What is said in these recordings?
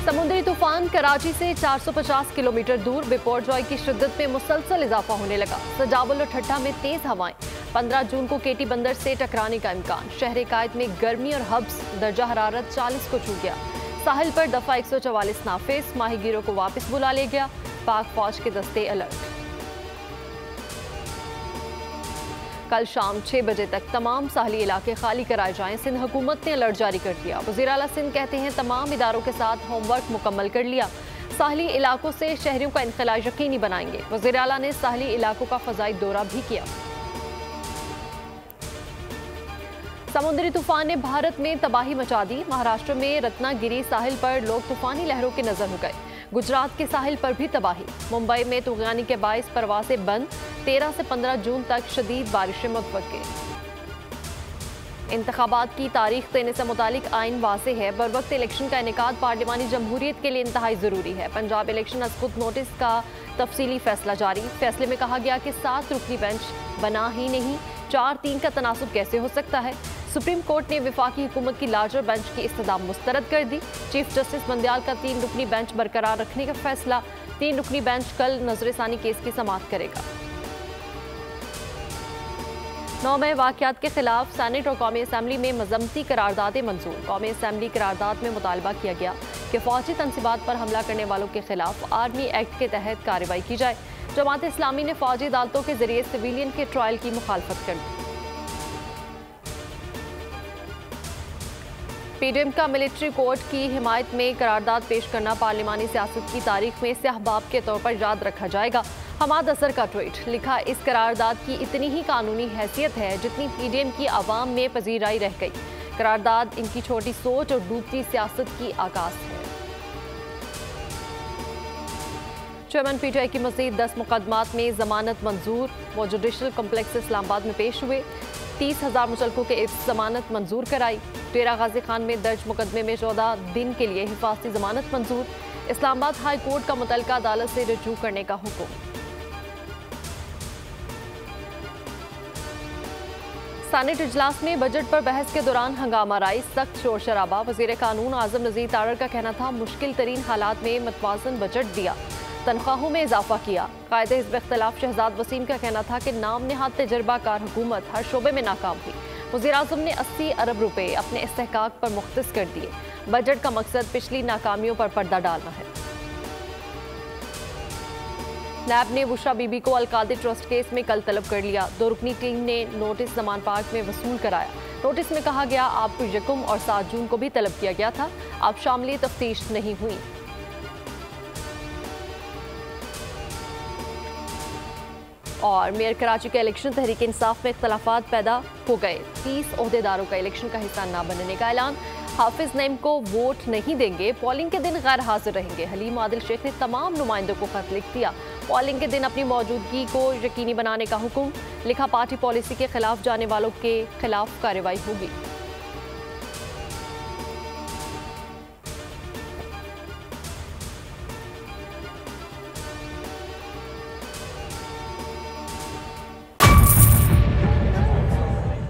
समुद्री तूफान कराची से 450 किलोमीटर दूर बिपोरजॉय की शिद्दत में मुसलसल इजाफा होने लगा। सजावल और ठट्ठा में तेज हवाएं। 15 जून को केटी बंदर से टकराने का इम्कान। शहर कायद में गर्मी और हब्स दर्जा हरारत 40 को छू गया। साहिल पर दफा 144 नाफिज। माहीगीरों को वापस बुला ले गया। पाक फौज के दस्ते अलर्ट। कल शाम 6 बजे तक तमाम साहली इलाके खाली कराए जाएं। सिंध हुकूमत ने अलर्ट जारी कर दिया। वज़ीर आला सिंध कहते हैं तमाम इदारों के साथ होमवर्क मुकम्मल कर लिया। साहली इलाकों से शहरियों का इनखला यकीनी बनाएंगे। वज़ीर आला ने साहली इलाकों का फ़ज़ाई दौरा भी किया। समुद्री तूफान ने भारत में तबाही मचा दी। महाराष्ट्र में रत्नागिरी साहिल पर लोग तूफानी लहरों के नजर हो गए। गुजरात के साहिल पर भी तबाही। मुंबई में तूफानी के बाइस परवासें बंद। 13 से 15 जून तक शदीद बारिशें मुतवक्के। इंतखाबात की तारीख देने से मुतालिक आइन वाज़ेह है। बर वक्त इलेक्शन का इनेकाद पार्लिमानी जमहूरियत के लिए इंतहाई ज़रूरी है। पंजाब इलेक्शन अस्कुत नोटिस का तफसीली फैसला जारी। फैसले में कहा गया कि 7 रुकनी बेंच बना ही नहीं, 4-3 का तनासुब कैसे हो सकता है। सुप्रीम कोर्ट ने वफाकी हुकूमत की लार्जर बेंच की इस्तदाम मुस्तरद कर दी। चीफ जस्टिस बंदयाल का 3 रुकनी बेंच बरकरार रखने का फैसला। 3 रुकनी बेंच कल नजरसानी केस की समाअत करेगा। 9 मई वाक़यात के खिलाफ सेनेट और कौमी असम्बली में मजम्मती करारदादें मंजूर। कौमी असम्बली करारदाद में मुतालबा किया गया कि फौजी तनसीबात पर हमला करने वालों के खिलाफ आर्मी एक्ट के तहत कार्रवाई की जाए। जमात इस्लामी ने फौजी अदालतों के जरिए सिविलियन के ट्रायल की मुखालफत कर दी। पीडीएम का मिलिट्री कोर्ट की हिमायत में करारदाद पेश करना पार्लिमानी सियासत की तारीख में स्याह बाब के तौर पर याद रखा जाएगा। हमाद असर का ट्वीट लिखा, इस करारदाद की इतनी ही कानूनी हैसियत है जितनी पीडीएम की आवाम में पजीराई रह गई। करारदाद इनकी छोटी सोच और डूबती सियासत की आकाश है। चेयरमैन पीटीआई की मजीद 10 मुकदमात में जमानत मंजूर। वो जुडिशल कम्प्लेक्स इस्लामाबाद में पेश हुए। 30,000 मुचलकों के जमानत मंजूर कराई। डेरा गाजी खान में दर्ज मुकदमे में 14 दिन के लिए हिफाजती जमानत मंजूर। इस्लामाबाद हाई कोर्ट का मुतल्लिका अदालत से रजू करने का हुक्म। सेनेट इजलास में बजट पर बहस के दौरान हंगामा राई। सख्त शोर शराबा। वजीर कानून आजम नज़ीर तारड़ का कहना था मुश्किल तरीन हालात में मतवाज़न बजट दिया, तनख्वाहों में इजाफा किया। कायदे हिज़्ब इख्तिलाफ शहजाद वसीम का कहना था कि नाम नेहाद तजर्बाकार हुकूमत हर शोबे में नाकाम हुई। वज़ीर आज़म ने 80 अरब रुपए अपने इस्तेहकाक पर मुख्तस कर दिए। बजट का मकसद पिछली नाकामियों पर पर्दा डालना है। नैब ने बुशरा बीबी को अलकादी ट्रस्ट केस में कल तलब कर लिया। 2 रुकनी टीम ने नोटिस जमान पार्क में वसूल कराया। नोटिस में कहा गया आपको यकम और 7 जून को भी तलब किया गया था, आप शामिल तफ्तीश नहीं हुई। और मेयर कराची के इलेक्शन तहरीक इंसाफ में इख्तलाफात पैदा हो गए। 30 ओहदेदारों का इलेक्शन का हिस्सा न बनने का ऐलान। हाफिज नईम को वोट नहीं देंगे, पोलिंग के दिन गैर हाजिर रहेंगे। हलीम आदिल शेख ने तमाम नुमाइंदों को खत लिख दिया। पोलिंग के दिन अपनी मौजूदगी को यकीनी बनाने का हुक्म। लिखा पार्टी पॉलिसी के खिलाफ जाने वालों के खिलाफ कार्रवाई होगी।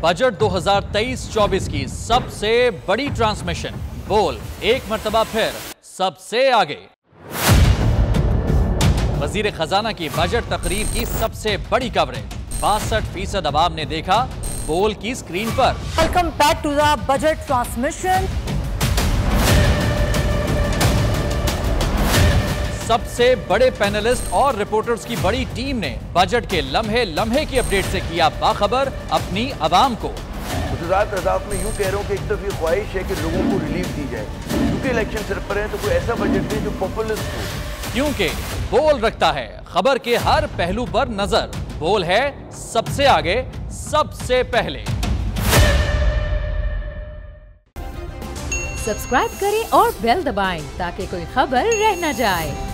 बजट 2023-24 की सबसे बड़ी ट्रांसमिशन। बोल एक मर्तबा फिर सबसे आगे। वजीर खजाना की बजट तकरीर की सबसे बड़ी कवरेज। 62% अवाम ने देखा बोल की स्क्रीन पर। Welcome back to the budget transmission. सबसे बड़े पैनलिस्ट और रिपोर्टर्स की बड़ी टीम ने बजट के लम्हे लम्हे की अपडेट से किया बाखबर अपनी आवाम को। गुजरात अदाफ में यूं कह रहा हूं कि एक तरफ ये ख्वाहिश है कि लोगों को रिलीफ दी जाए, क्योंकि इलेक्शन सिर पर है तो कोई ऐसा बजट दे जो पॉपुलिस्ट हो। क्योंकि बोल रखता है खबर के हर पहलू पर नजर। बोल है सबसे आगे, सबसे पहले। सब्सक्राइब करें और बेल दबाएं ताकि कोई खबर रह न जाए।